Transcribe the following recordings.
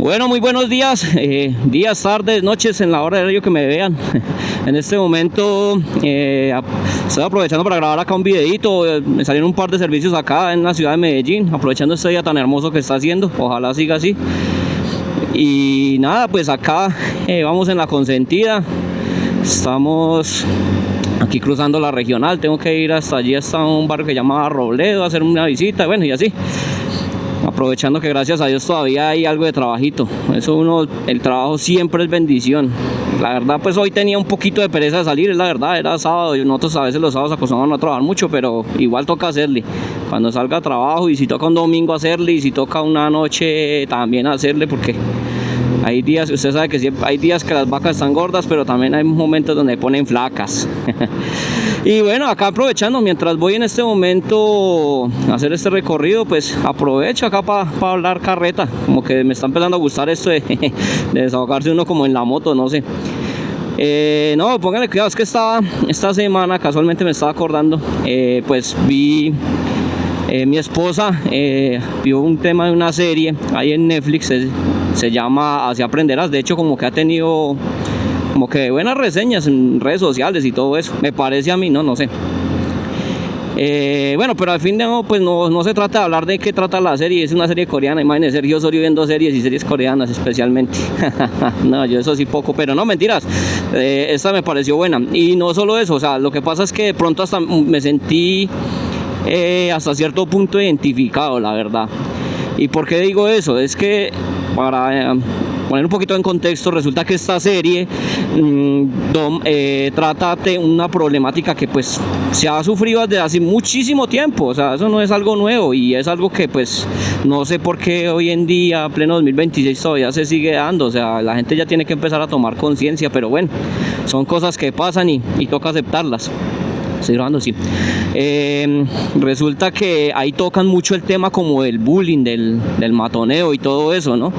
Bueno, muy buenos días, días, tardes, noches, en la hora de horario que me vean. En este momento estoy aprovechando para grabar acá un videito. Me salieron un par de servicios acá en la ciudad de Medellín, aprovechando este día tan hermoso que está haciendo. Ojalá siga así. Y nada, pues acá vamos en la consentida. Estamos aquí cruzando la regional. Tengo que ir hasta allí, hasta un barrio que se llama Robledo, a hacer una visita, bueno, y así. Aprovechando que gracias a Dios todavía hay algo de trabajito. El trabajo siempre es bendición. La verdad, pues hoy tenía un poquito de pereza de salir, es la verdad, era sábado y nosotros a veces los sábados acostumbramos a no trabajar mucho, pero igual toca hacerle. Cuando salga a trabajo, y si toca un domingo hacerle, y si toca una noche también hacerle, porque hay días, usted sabe que siempre hay días que las vacas están gordas, pero también hay momentos donde ponen flacas. Y bueno, acá aprovechando, mientras voy en este momento a hacer este recorrido, pues aprovecho acá para hablar carreta. Como que me está empezando a gustar esto de desahogarse uno como en la moto, no sé. No, pónganle cuidado, es que esta semana, casualmente me estaba acordando, pues vi... mi esposa vio un tema de una serie ahí en Netflix, se llama Así Aprenderás. De hecho, como que ha tenido como que buenas reseñas en redes sociales y todo eso, me parece a mí, no sé. Bueno, pero al fin de pues no se trata de hablar de qué trata la serie. Es una serie coreana, imagínense, Sergio Osorio viendo series y series coreanas especialmente. No, yo eso sí poco, pero no, mentiras. Esta me pareció buena. Y no solo eso, o sea, lo que pasa es que de pronto hasta me sentí hasta cierto punto identificado, la verdad. ¿Y por qué digo eso? Es que para poner un poquito en contexto, resulta que esta serie trata de una problemática que pues se ha sufrido desde hace muchísimo tiempo. O sea, eso no es algo nuevo y es algo que pues no sé por qué hoy en día, pleno 2026, todavía se sigue dando. O sea, la gente ya tiene que empezar a tomar conciencia, pero bueno, son cosas que pasan y toca aceptarlas. Estoy grabando, sí. Resulta que ahí tocan mucho el tema como del bullying, del matoneo y todo eso, ¿no?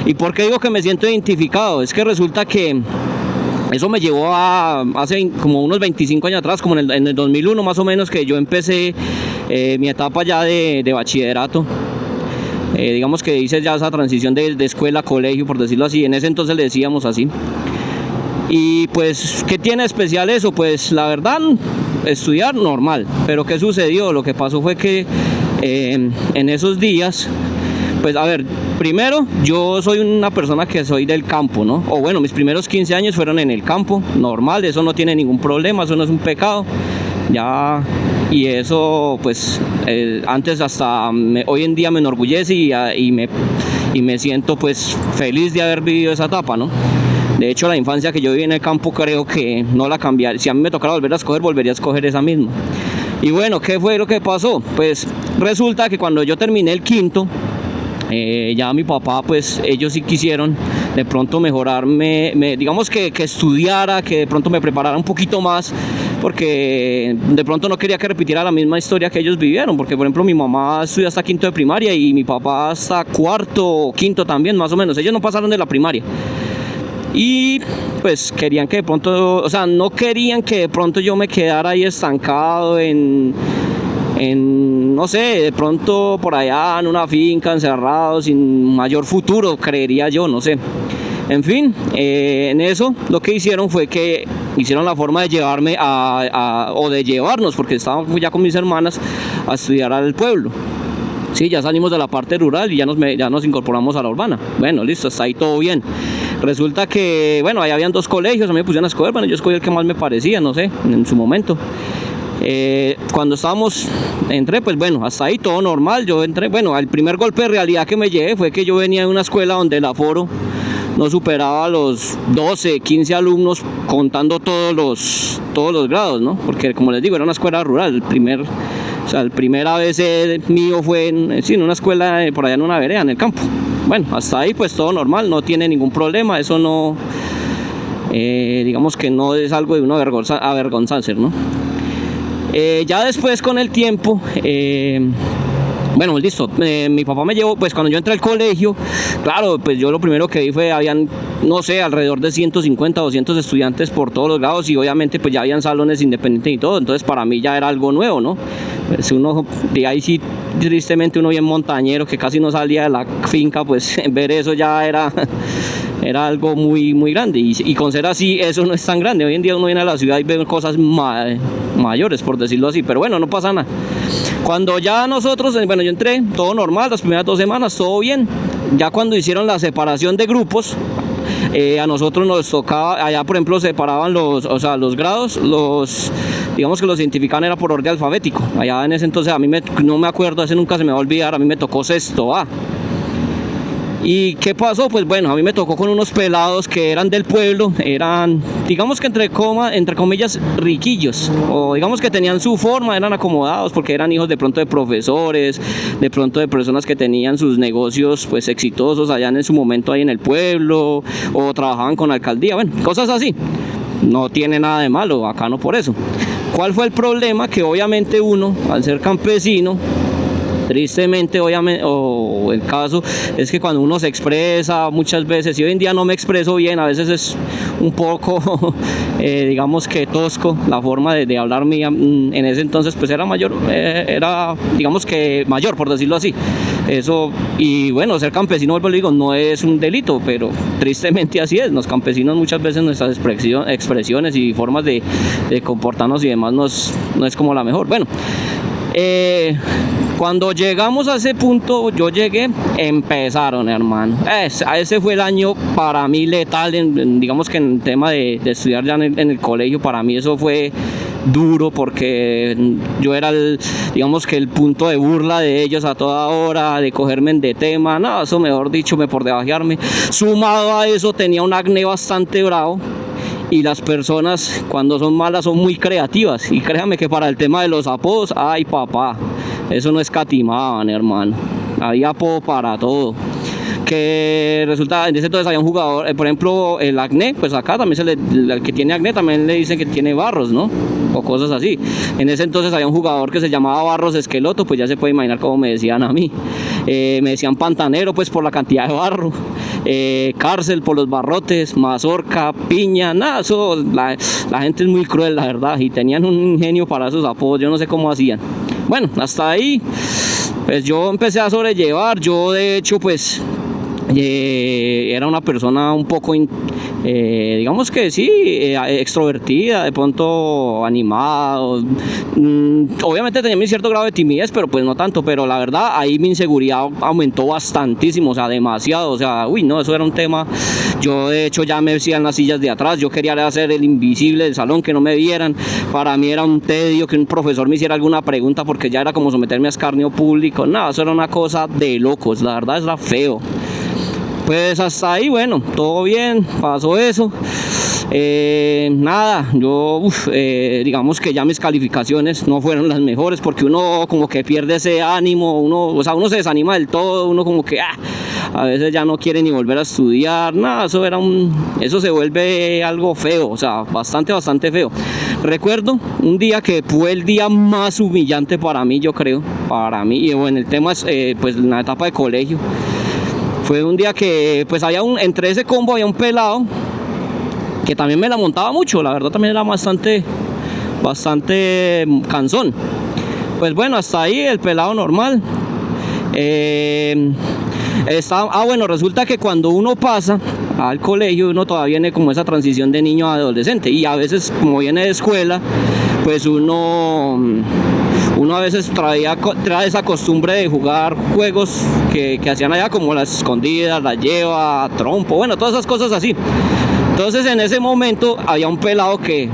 ¿Y por qué digo que me siento identificado? Es que resulta que eso me llevó a hace como unos 25 años atrás, como en el 2001 más o menos, que yo empecé mi etapa ya de bachillerato. Digamos que hice ya esa transición de escuela a colegio, por decirlo así. En ese entonces le decíamos así. Y pues, ¿qué tiene especial eso? Pues la verdad, estudiar normal. Pero ¿qué sucedió? Lo que pasó fue que en esos días, pues a ver, primero yo soy una persona que soy del campo, ¿no? O bueno, mis primeros 15 años fueron en el campo, normal, eso no tiene ningún problema, eso no es un pecado. Ya, y eso pues antes hasta hoy en día me enorgullece y me siento pues feliz de haber vivido esa etapa, ¿no? De hecho, la infancia que yo viví en el campo creo que no la cambiaría. Si a mí me tocara volver a escoger, volvería a escoger esa misma. Y bueno, ¿qué fue lo que pasó? Pues resulta que cuando yo terminé el quinto, ya mi papá, pues ellos sí quisieron de pronto mejorarme, digamos que estudiara, que de pronto me preparara un poquito más, porque de pronto no quería que repitiera la misma historia que ellos vivieron, porque por ejemplo mi mamá estudió hasta quinto de primaria y mi papá hasta cuarto o quinto también, más o menos. Ellos no pasaron de la primaria. Y pues querían que de pronto, o sea, no querían que de pronto yo me quedara ahí estancado en no sé, de pronto por allá en una finca, encerrado, sin mayor futuro, creería yo, no sé. En fin, en eso lo que hicieron fue que hicieron la forma de llevarme o de llevarnos, porque estábamos ya con mis hermanas, a estudiar al pueblo. Sí, ya salimos de la parte rural y ya nos incorporamos a la urbana. Bueno, listo, está ahí todo bien. Resulta que, bueno, ahí habían dos colegios, a mí me pusieron a escoger, bueno, yo escogí el que más me parecía, no sé, en su momento. Cuando entré, pues bueno, hasta ahí todo normal, yo entré, bueno, el primer golpe de realidad que me llevé fue que yo venía de una escuela donde el aforo no superaba los 12, 15 alumnos, contando todos los grados, ¿no? Porque como les digo, era una escuela rural, el primer ABC mío fue en una escuela por allá en una vereda, en el campo. Bueno, hasta ahí pues todo normal, no tiene ningún problema, eso no, digamos que no es algo de uno avergonzarse, ¿no? Ya después con el tiempo, Bueno, listo, mi papá me llevó, pues cuando yo entré al colegio, claro, pues yo lo primero que vi fue, habían, no sé, alrededor de 150, 200 estudiantes por todos los grados y obviamente pues ya habían salones independientes y todo, entonces para mí ya era algo nuevo, ¿no? Pues uno, de ahí sí, tristemente uno bien montañero que casi no salía de la finca, pues ver eso ya era... Era algo muy, muy grande y con ser así, eso no es tan grande. Hoy en día uno viene a la ciudad y ve cosas mayores, por decirlo así, pero bueno, no pasa nada. Cuando ya nosotros, bueno, yo entré, todo normal, las primeras 2 semanas, todo bien. Ya cuando hicieron la separación de grupos, a nosotros nos tocaba, allá por ejemplo separaban los grados, digamos que los identificaban era por orden alfabético. Allá en ese entonces, no me acuerdo, ese nunca se me va a olvidar, a mí me tocó sexto A. ¿Y qué pasó? Pues bueno, a mí me tocó con unos pelados que eran del pueblo, eran, digamos que entre comillas, riquillos, o digamos que tenían su forma, eran acomodados porque eran hijos de pronto de profesores, de pronto de personas que tenían sus negocios pues exitosos allá en su momento ahí en el pueblo, o trabajaban con la alcaldía, bueno, cosas así. No tiene nada de malo, bacano por eso. ¿Cuál fue el problema? Que obviamente uno, al ser campesino, tristemente, obviamente, o el caso es que cuando uno se expresa muchas veces, y hoy en día no me expreso bien, a veces es un poco, digamos que tosco la forma de hablar mía, en ese entonces pues era mayor, era digamos que mayor por decirlo así, eso, y bueno, ser campesino, vuelvo a digo, no es un delito, pero tristemente así es, los campesinos muchas veces nuestras expresiones y formas de comportarnos y demás no es como la mejor. Bueno, cuando llegamos a ese punto, yo llegué, empezaron, hermano. Ese fue el año para mí letal, digamos que en el tema de estudiar ya en el colegio, para mí eso fue duro porque yo era digamos que el punto de burla de ellos a toda hora, de cogerme de tema, no, eso mejor dicho, por debajearme. Sumado a eso tenía un acné bastante bravo. Y las personas cuando son malas son muy creativas, y créanme que para el tema de los apodos, ay papá, eso no escatimaban, hermano, había apodo para todo. Que resulta, en ese entonces había un jugador, por ejemplo, el acné, pues acá también el que tiene acné también le dicen que tiene barros, ¿no? O cosas así. En ese entonces había un jugador que se llamaba Barros Esqueloto, pues ya se puede imaginar cómo me decían a mí. Me decían pantanero, pues por la cantidad de barro. Cárcel por los barrotes, mazorca, piña, nada, eso, la gente es muy cruel, la verdad, y tenían un ingenio para esos apodos, yo no sé cómo hacían. Bueno, hasta ahí, pues yo empecé a sobrellevar, yo de hecho, pues, era una persona un poco, digamos que sí, extrovertida, de pronto animado. Obviamente tenía mi cierto grado de timidez, pero pues no tanto, pero la verdad ahí mi inseguridad aumentó bastantísimo, o sea, demasiado, o sea, uy, no, eso era un tema. Yo de hecho ya me decía en las sillas de atrás, yo quería hacer el invisible del salón, que no me vieran. Para mí era un tedio que un profesor me hiciera alguna pregunta porque ya era como someterme a escarnio público, nada, eso era una cosa de locos, la verdad era feo. Pues hasta ahí, bueno, todo bien, pasó eso. Nada, yo digamos que ya mis calificaciones no fueron las mejores porque uno como que pierde ese ánimo, uno se desanima del todo, uno como que a veces ya no quiere ni volver a estudiar, nada, eso se vuelve algo feo, o sea, bastante feo. Recuerdo un día que fue el día más humillante para mí, yo creo, para mí, y bueno, el tema es pues en la etapa de colegio. Fue un día que pues entre ese combo había un pelado que también me la montaba mucho, la verdad también era bastante cansón. Pues bueno, hasta ahí el pelado normal. Bueno, resulta que cuando uno pasa al colegio, uno todavía viene como esa transición de niño a adolescente, y a veces como viene de escuela, pues uno a veces trae esa costumbre de jugar juegos que hacían allá, como las escondidas, la lleva, trompo, bueno, todas esas cosas así. Entonces en ese momento había un pelado que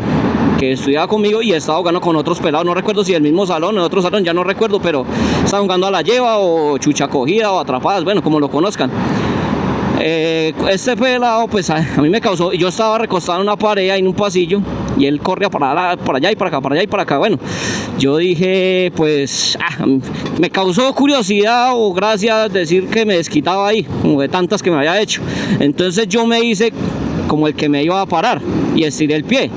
estudiaba conmigo y estaba jugando con otros pelados, no recuerdo si del mismo salón o en otro salón, ya no recuerdo, pero estaba jugando a la lleva o chucha cogida o atrapadas, bueno, como lo conozcan. Este pelado pues a mí me causó, yo estaba recostado en una pared en un pasillo y él corría para allá y para acá, para allá y para acá. Bueno, yo dije pues me causó curiosidad o gracia decir que me desquitaba ahí, como de tantas que me había hecho. Entonces yo me hice como el que me iba a parar y estiré el pie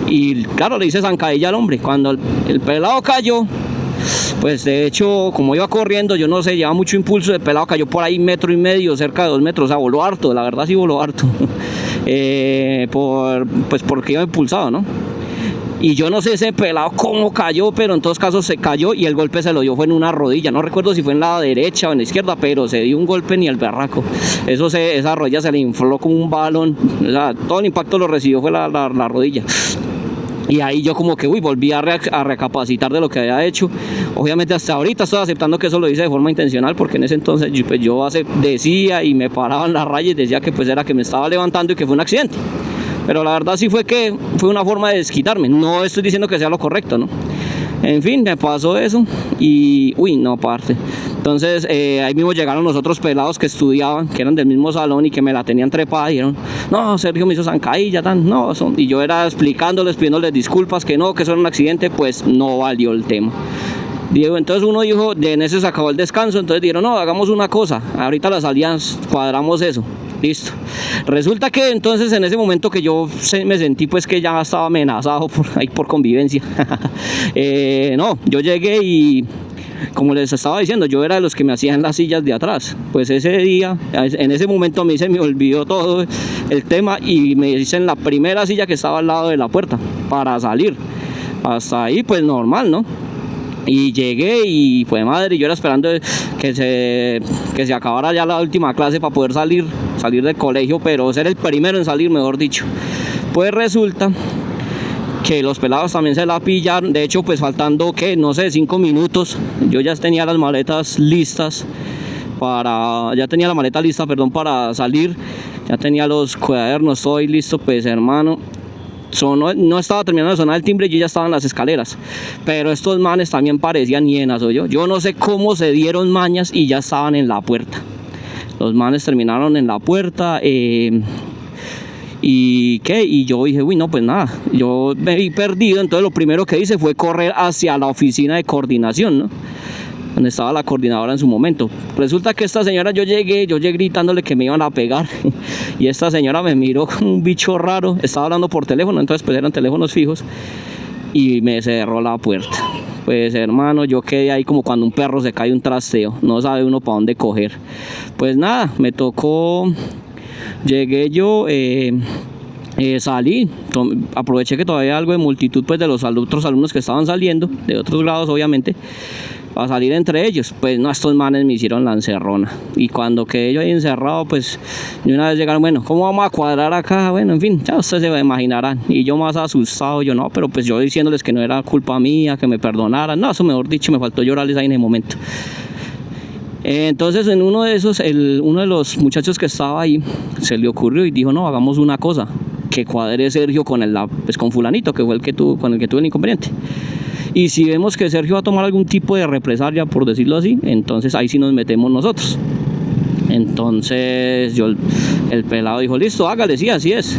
y claro, le hice zancadilla al hombre. Cuando el pelado cayó, Pues de hecho, como iba corriendo, yo no sé, llevaba mucho impulso, el pelado cayó por ahí 1,5 metros, cerca de 2 metros, o sea, voló harto, la verdad sí voló harto. Pues porque iba impulsado, ¿no? Y yo no sé ese pelado cómo cayó, pero en todos casos se cayó y el golpe se lo dio fue en una rodilla. No recuerdo si fue en la derecha o en la izquierda, pero se dio un golpe ni el berraco. Esa rodilla se le infló como un balón. O sea, todo el impacto lo recibió fue la rodilla. Y ahí yo como que volví a recapacitar de lo que había hecho. Obviamente hasta ahorita estoy aceptando que eso lo hice de forma intencional, porque en ese entonces yo decía y me paraba en la raya y decía que pues era que me estaba levantando y que fue un accidente. Pero la verdad sí fue una forma de desquitarme. No estoy diciendo que sea lo correcto, ¿no? En fin, me pasó eso y... no, aparte. Entonces ahí mismo llegaron los otros pelados que estudiaban, que eran del mismo salón y que me la tenían trepada. Y dijeron, no, Sergio me hizo zancadilla, no. Y yo era explicándoles, pidiéndoles disculpas, que no, que eso era un accidente, pues no valió el tema. Entonces uno dijo, en ese se acabó el descanso, entonces dijeron, no, hagamos una cosa, ahorita las salidas cuadramos eso. Listo. Resulta que entonces en ese momento que yo me sentí pues que ya estaba amenazado por convivencia. No, yo llegué y como les estaba diciendo, yo era de los que me hacían las sillas de atrás. Pues ese día, en ese momento a mí se me olvidó todo el tema y me hice en la primera silla que estaba al lado de la puerta para salir. Hasta ahí pues normal, ¿no? Y llegué y pues madre, yo era esperando que se acabara ya la última clase para poder salir del colegio, pero ser el primero en salir, mejor dicho. Pues resulta que los pelados también se la pillaron. De hecho, pues faltando, no sé, 5 minutos, yo ya tenía las maletas listas ya tenía la maleta lista, perdón, para salir. Ya tenía los cuadernos, estoy listo, pues hermano. No estaba terminando de sonar el timbre y yo ya estaba en las escaleras, pero estos manes también parecían hienas, yo no sé cómo se dieron mañas y ya estaban en la puerta. Los manes terminaron en la puerta y yo dije, no, pues nada, yo me vi perdido. Entonces lo primero que hice fue correr hacia la oficina de coordinación, ¿no? Donde estaba la coordinadora en su momento. Resulta que esta señora, yo llegué gritándole que me iban a pegar y esta señora me miró como un bicho raro. Estaba hablando por teléfono, entonces pues eran teléfonos fijos y me cerró la puerta. Pues hermano, yo quedé ahí como cuando un perro se cae un trasteo, no sabe uno para dónde coger. Pues nada, me tocó, llegué yo, salí, aproveché que todavía algo de multitud pues de los otros alumnos que estaban saliendo, de otros grados obviamente, para salir entre ellos. Pues no, estos manes me hicieron la encerrona y cuando quedé yo ahí encerrado, pues de una vez llegaron, bueno, ¿cómo vamos a cuadrar acá? Bueno, en fin, ya ustedes se imaginarán. Y yo más asustado, yo no, pero pues yo diciéndoles que no era culpa mía, que me perdonaran. No, eso mejor dicho, me faltó llorarles ahí en el momento. Entonces en uno de esos, uno de los muchachos que estaba ahí se le ocurrió y dijo, no, hagamos una cosa, que cuadre Sergio con fulanito, que fue con el que tuve el inconveniente. Y si vemos que Sergio va a tomar algún tipo de represalia, por decirlo así, entonces ahí sí nos metemos nosotros. Entonces el pelado dijo, listo, hágale, sí, así es.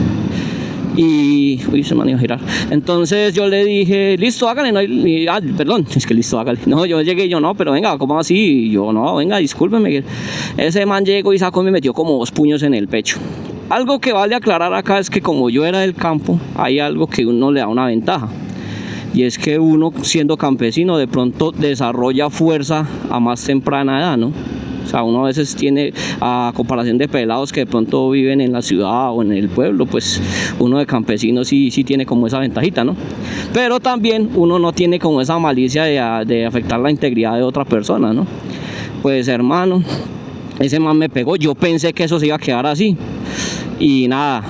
Y, se me iba a girar. Entonces yo le dije, listo, hágale, no, listo, hágale. No, yo llegué y yo, no, pero venga, ¿cómo así? Y yo, no, venga, discúlpeme. Ese man llegó y sacó y me metió como 2 puños en el pecho. Algo que vale aclarar acá es que como yo era del campo, hay algo que uno le da una ventaja. Y es que uno, siendo campesino, de pronto desarrolla fuerza a más temprana edad, ¿no? O sea, uno a veces tiene, a comparación de pelados que de pronto viven en la ciudad o en el pueblo, pues uno de campesino sí tiene como esa ventajita, ¿no? Pero también uno no tiene como esa malicia de afectar la integridad de otra persona, ¿no? Pues hermano, ese man me pegó, yo pensé que eso se iba a quedar así. Y nada,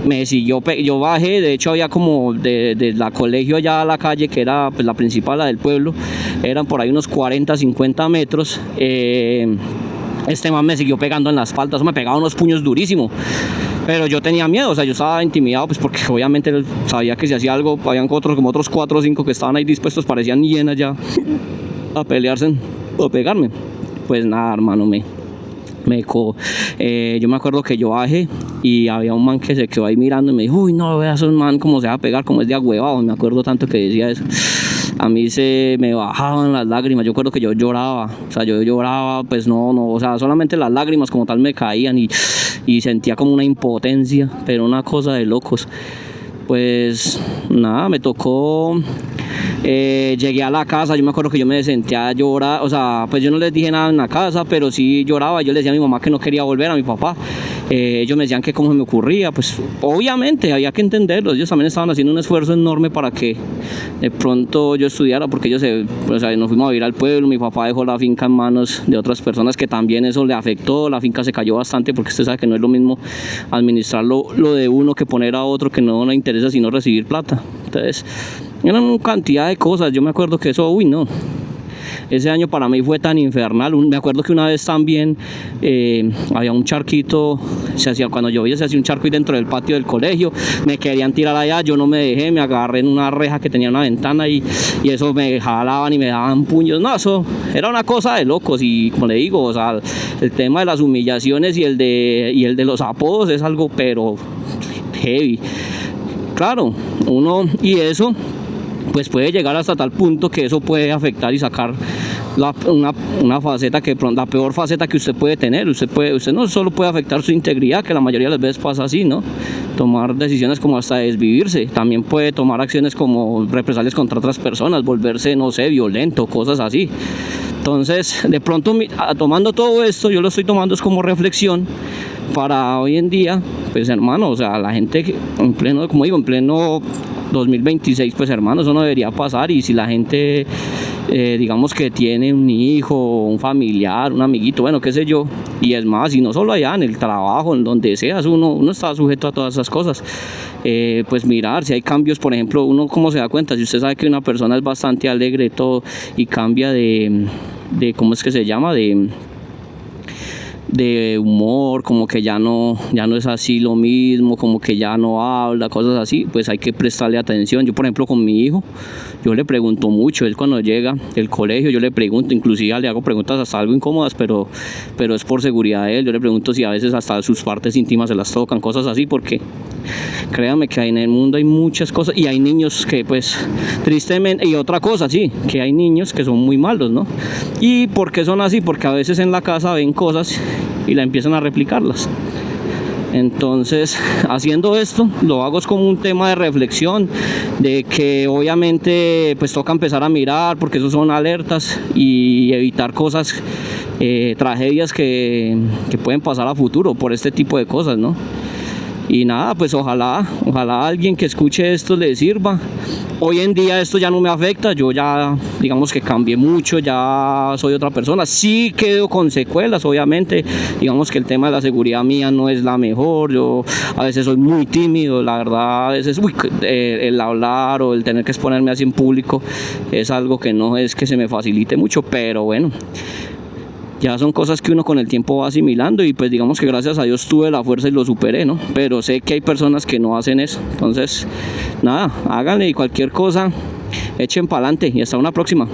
me siguió, yo bajé, de hecho había como de la colegio allá a la calle, que era pues la principal, la del pueblo, eran por ahí unos 40, 50 metros. Este man me siguió pegando en la espalda, eso me pegaba unos puños durísimos. Pero yo tenía miedo, o sea, yo estaba intimidado, pues porque obviamente él sabía que si hacía algo, habían como otros 4 o 5 que estaban ahí dispuestos, parecían hienas ya, a pelearse o pegarme. Pues nada, hermano, yo me acuerdo que yo bajé y había un man que se quedó ahí mirando y me dijo, uy, no, veas un man como se va a pegar, como es de agüevado. Me acuerdo tanto que decía eso. A mí se me bajaban las lágrimas. Yo recuerdo que yo lloraba, o sea, pues no, o sea, solamente las lágrimas como tal me caían y sentía como una impotencia, pero una cosa de locos. Pues nada, me tocó Llegué a la casa, yo me acuerdo que yo me senté a llorar, o sea, pues yo no les dije nada en la casa, pero sí lloraba. Yo les decía a mi mamá que no quería volver, a mi papá. Ellos me decían que cómo se me ocurría, pues obviamente había que entenderlo. Ellos también estaban haciendo un esfuerzo enorme para que de pronto yo estudiara, porque ellos o sea, nos fuimos a vivir al pueblo. Mi papá dejó la finca en manos de otras personas, que también eso le afectó. La finca se cayó bastante, porque usted sabe que no es lo mismo administrar lo de uno que poner a otro que no le interesa sino recibir plata. Entonces eran una cantidad de cosas. Yo me acuerdo que eso, uy, no, ese año para mí fue tan infernal. Me acuerdo que una vez también había un charquito, cuando llovía se hacía un charco ahí dentro del patio del colegio. Me querían tirar allá, yo no me dejé, me agarré en una reja que tenía una ventana y eso me jalaban y me daban puños. No, eso era una cosa de locos. Y como le digo, o sea, el tema de las humillaciones y el de los apodos es algo pero heavy. Claro, y eso pues puede llegar hasta tal punto que eso puede afectar y sacar una faceta, la peor faceta que usted puede tener. Usted no solo puede afectar su integridad, que la mayoría de las veces pasa así, ¿no? Tomar decisiones como hasta desvivirse. También puede tomar acciones como represalias contra otras personas, volverse, no sé, violento, cosas así. Entonces, de pronto, tomando todo esto, yo lo estoy tomando es como reflexión para hoy en día, pues hermano, o sea, la gente en pleno, como digo, en pleno 2026, pues hermano, eso no debería pasar. Y si la gente, digamos que tiene un hijo, un familiar, un amiguito, bueno, qué sé yo, y es más, y no solo allá, en el trabajo, en donde seas, uno está sujeto a todas esas cosas. Pues mirar si hay cambios, por ejemplo, uno cómo se da cuenta, si usted sabe que una persona es bastante alegre todo y cambia de ¿cómo es que se llama? De humor, como que ya no es así lo mismo, como que ya no habla, cosas así, pues hay que prestarle atención. Yo, por ejemplo, con mi hijo, yo le pregunto mucho. Él cuando llega del colegio, yo le pregunto, inclusive le hago preguntas hasta algo incómodas, pero es por seguridad de él. Yo le pregunto si a veces hasta sus partes íntimas se las tocan, cosas así, porque créanme que en el mundo hay muchas cosas y hay niños que pues tristemente, y otra cosa, sí, que hay niños que son muy malos, ¿no? ¿Y por qué son así? Porque a veces en la casa ven cosas y la empiezan a replicarlas. Entonces, haciendo esto, lo hago es como un tema de reflexión, de que obviamente pues toca empezar a mirar, porque esos son alertas, y evitar cosas, tragedias que pueden pasar a futuro por este tipo de cosas, ¿no? Y nada, pues ojalá alguien que escuche esto le sirva. Hoy en día esto ya no me afecta, yo ya digamos que cambié mucho, ya soy otra persona. Sí quedo con secuelas, obviamente, digamos que el tema de la seguridad mía no es la mejor. Yo a veces soy muy tímido, la verdad, a veces el hablar o el tener que exponerme así en público es algo que no es que se me facilite mucho, pero bueno, ya son cosas que uno con el tiempo va asimilando, y pues digamos que gracias a Dios tuve la fuerza y lo superé, ¿no? Pero sé que hay personas que no hacen eso. Entonces, nada, háganle, y cualquier cosa, echen para adelante y hasta una próxima.